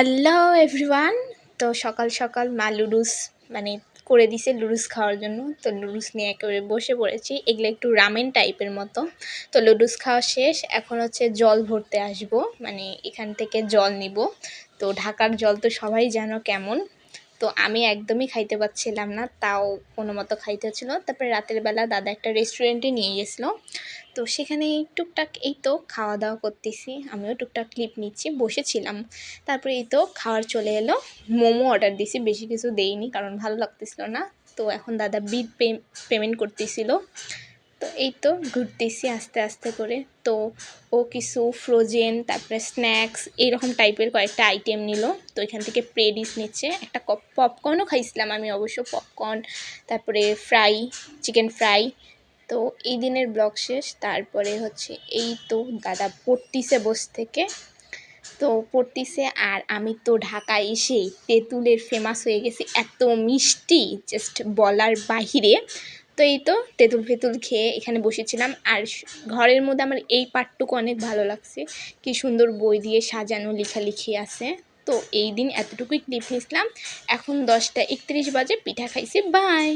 Hello everyone. তো সকাল সকাল মা লুডুস মানে করে দিছে লুডুস খাওয়ার জন্য। তো লুডুস নিয়ে একেবারে বসে পড়েছি। এগুলো একটু রামেন টাইপের মতো। তো লুডুস খাওয়া শেষ, এখন হচ্ছে জল ভরতে আসবো, মানে এখান থেকে জল নিব। তো ঢাকার জল তো সবাই জানো কেমন। তো আমি একদমই খাইতে পারছিলাম না, তাও কোনো মতো খাইতে হচ্ছিলো। তারপরে রাতের বেলা দাদা একটা রেস্টুরেন্টে নিয়ে গেছিলো, তো সেখানে টুকটাক এই তো খাওয়া দাওয়া করতেছি, আমিও টুকটাক ক্লিপ নিচ্ছি, বসেছিলাম। তারপরে এই তো খাওয়ার চলে এলো। মোমো অর্ডার দিছি, বেশি কিছু দেইনি কারণ ভালো লাগতেছিল না। তো এখন দাদা বিল পেমেন্ট করতেছিল। তো এই তো ঘুরতেছি আস্তে আস্তে করে। তো ও কিছু ফ্রোজেন, তারপরে স্ন্যাক্স এইরকম টাইপের কয়েকটা আইটেম নিল। তো এখান থেকে প্রেডিস নিচ্ছে, একটা পপকর্নও খাইছিলাম আমি অবশ্য, পপকর্ন, তারপরে ফ্রাই, চিকেন ফ্রাই। তো এই দিনের ব্লগ শেষ। তারপরে হচ্ছে এই তো দাদা পড়তিছে বস থেকে, তো পড়তিছে। আর আমি তো ঢাকায় এসেই তেঁতুলের ফেমাস হয়ে গেছি, এত মিষ্টি জাস্ট বলার বাহিরে। তো এই তো তেঁতুল ফেতুল খেয়ে এখানে বসেছিলাম। আর ঘরের মধ্যে আমার এই পার্টটুকু অনেক ভালো লাগছে, কি সুন্দর বই দিয়ে সাজানো, লেখালেখি আছে। তো এই দিন এতটুকুই ক্লিপ নিয়েছিলাম। এখন 10টা 31 বাজে, পিঠা খাইছি, বাই।